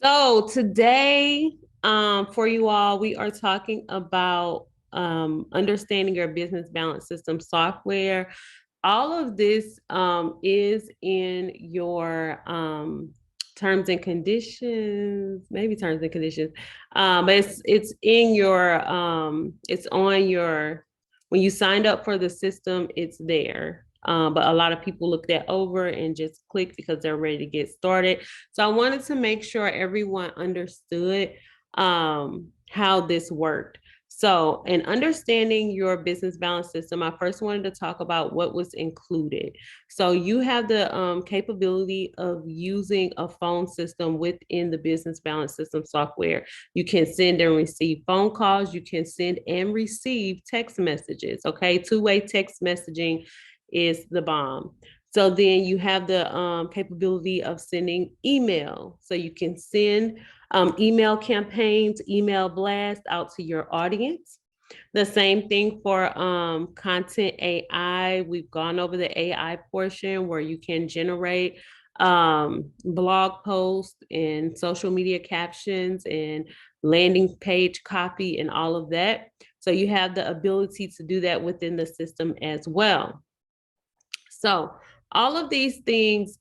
So today, for you all, we are talking about understanding your business balance system software. All of this is in your terms and conditions, maybe terms and conditions, but it's in your it's on your when you signed up for the system, it's there. But a lot of people look that over and just click because they're ready to get started. So I wanted to make sure everyone understood how this worked. So, in understanding your business balance system, I first wanted to talk about what was included. So, you have the capability of using a phone system within the business balance system software. You can send and receive phone calls, you can send and receive text messages. Okay, two-way text messaging is the bomb. So then you have the capability of sending email. So you can send email campaigns, email blasts out to your audience. The same thing for content AI. We've gone over the AI portion where you can generate blog posts and social media captions and landing page copy and all of that. So you have the ability to do that within the system as well. So all of these things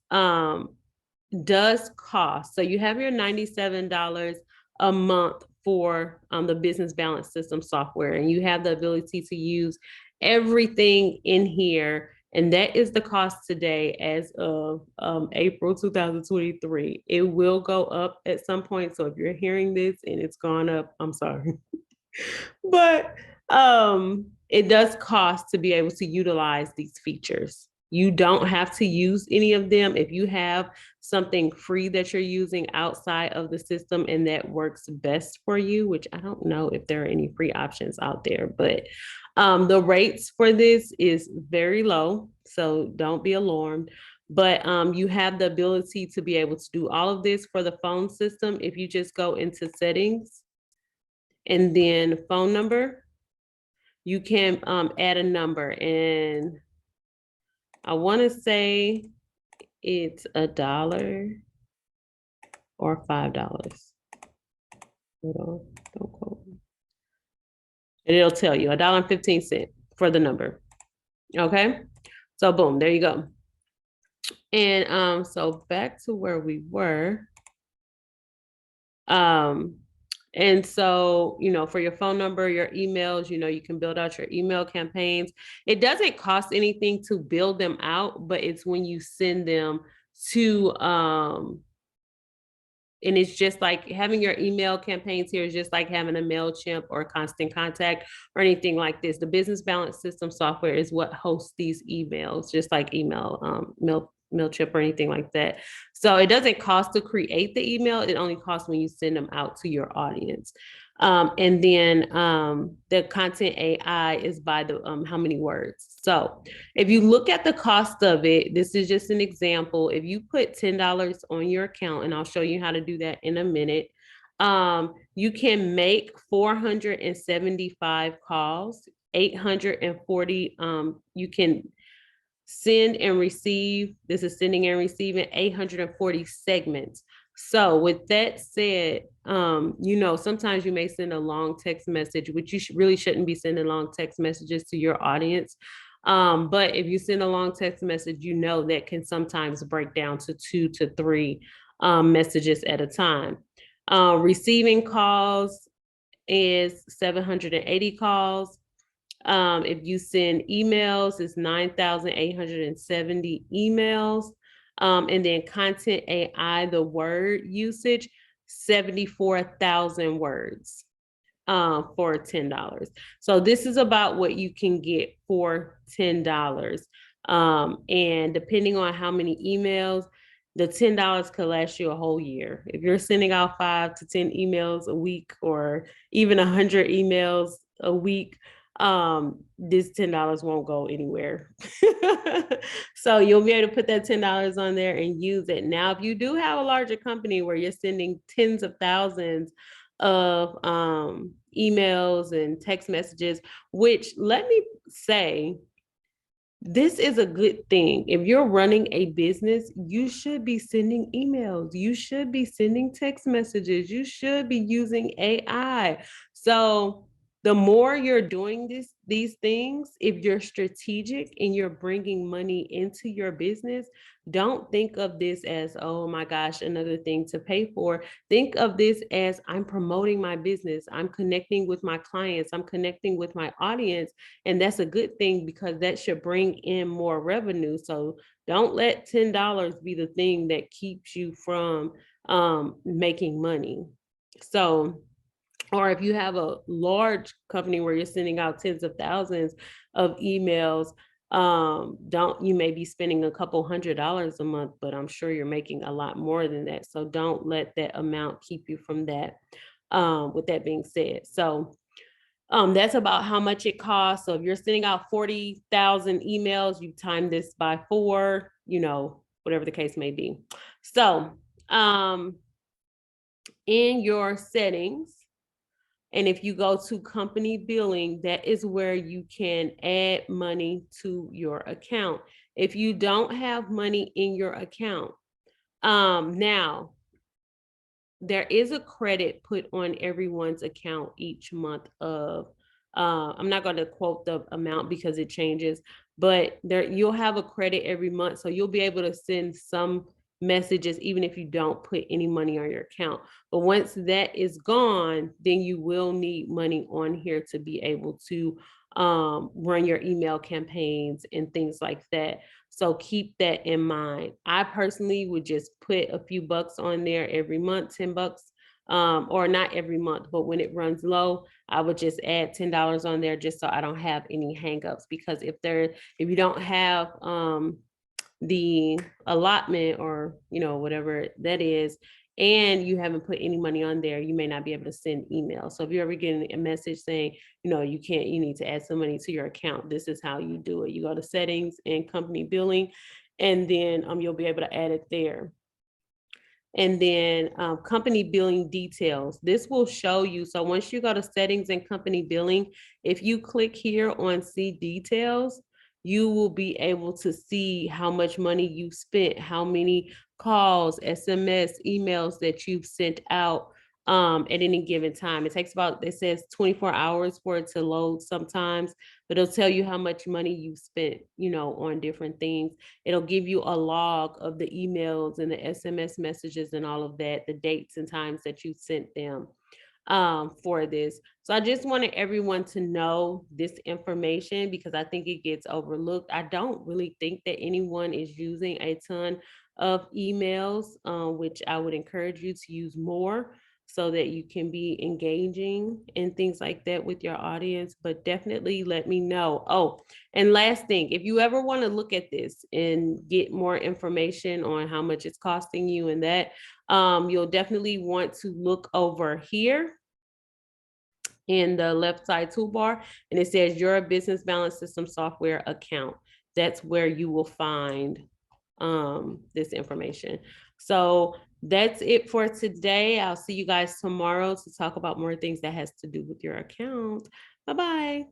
does cost. So you have your $97 a month for the business balance system software, and you have the ability to use everything in here. And that is the cost today as of April 2023. It will go up at some point. So if you're hearing this and it's gone up, I'm sorry. But it does cost to be able to utilize these features. You don't have to use any of them. If you have something free that you're using outside of the system and that works best for you, which I don't know if there are any free options out there, but the rates for this is very low. So don't be alarmed. But you have the ability to be able to do all of this for the phone system. If you just go into settings and then phone number, you can add a number. And I want to say it's $1 or $5. Hold on, don't quote me. And it'll tell you $1.15 for the number. Okay, so boom, there you go. And so back to where we were. And so, for your phone number, your emails, you can build out your email campaigns. It doesn't cost anything to build them out, but it's when you send them to, and it's just like having your email campaigns here is just like having a MailChimp or Constant Contact or anything like this. The business balance system software is what hosts these emails, just like MailChimp or anything like that. So it doesn't cost to create the email. It only costs when you send them out to your audience. And then the content AI is by the how many words. So if you look at the cost of it, this is just an example. If you put $10 on your account, and I'll show you how to do that in a minute, you can make 475 calls, 840. You can send and receive. This is sending and receiving 840 segments. So with that said, sometimes you may send a long text message, which you really shouldn't be sending long text messages to your audience. But if you send a long text message, that can sometimes break down to 2 to 3 messages at a time. Receiving calls is 780 calls. If you send emails, it's 9,870 emails. And then content AI, the word usage, 74,000 words for $10. So this is about what you can get for $10. And depending on how many emails, the $10 could last you a whole year. If you're sending out 5 to 10 emails a week or even 100 emails a week, this $10 won't go anywhere. So you'll be able to put that $10 on there and use it. Now, if you do have a larger company where you're sending tens of thousands of emails and text messages, which let me say, this is a good thing. If you're running a business, you should be sending emails. You should be sending text messages. You should be using AI. So the more you're doing these things, if you're strategic and you're bringing money into your business, don't think of this as, oh my gosh, another thing to pay for. Think of this as, I'm promoting my business. I'm connecting with my clients. I'm connecting with my audience. And that's a good thing because that should bring in more revenue. So don't let $10 be the thing that keeps you from making money. So, or if you have a large company where you're sending out tens of thousands of emails, don't, you may be spending a couple $100 a month, but I'm sure you're making a lot more than that. So don't let that amount keep you from that. With that being said, so that's about how much it costs. So if you're sending out 40,000 emails, you time this by 4, whatever the case may be. So in your settings, and if you go to company billing, that is where you can add money to your account. If you don't have money in your account, now there is a credit put on everyone's account each month of, I'm not going to quote the amount because it changes, but there you'll have a credit every month. So you'll be able to send some messages even if you don't put any money on your account. But once that is gone, then you will need money on here to be able to run your email campaigns and things like that. So keep that in mind. I personally would just put a few bucks on there every month, 10 bucks, or not every month, but when it runs low, I would just add $10 on there just so I don't have any hangups. Because if you don't have the allotment or whatever that is, and you haven't put any money on there, you may not be able to send emails. So if you're ever getting a message saying, you need to add some money to your account, this is how you do it. You go to settings and company billing, and then you'll be able to add it there. And then company billing details. This will show you. So once you go to settings and company billing, if you click here on see details, you will be able to see how much money you spent, how many calls, SMS, emails that you've sent out at any given time. It takes about, it says 24 hours for it to load sometimes, but it'll tell you how much money you spent, on different things. It'll give you a log of the emails and the SMS messages and all of that, the dates and times that you sent them for this. So I just wanted everyone to know this information because I think it gets overlooked. I don't really think that anyone is using a ton of emails, which I would encourage you to use more so that you can be engaging and things like that with your audience. But definitely let me know. Oh, and last thing, if you ever want to look at this and get more information on how much it's costing you and that, you'll definitely want to look over here in the left side toolbar, and it says your business balance system software account. That's where you will find this information. So that's it for today. I'll see you guys tomorrow to talk about more things that has to do with your account. Bye-bye.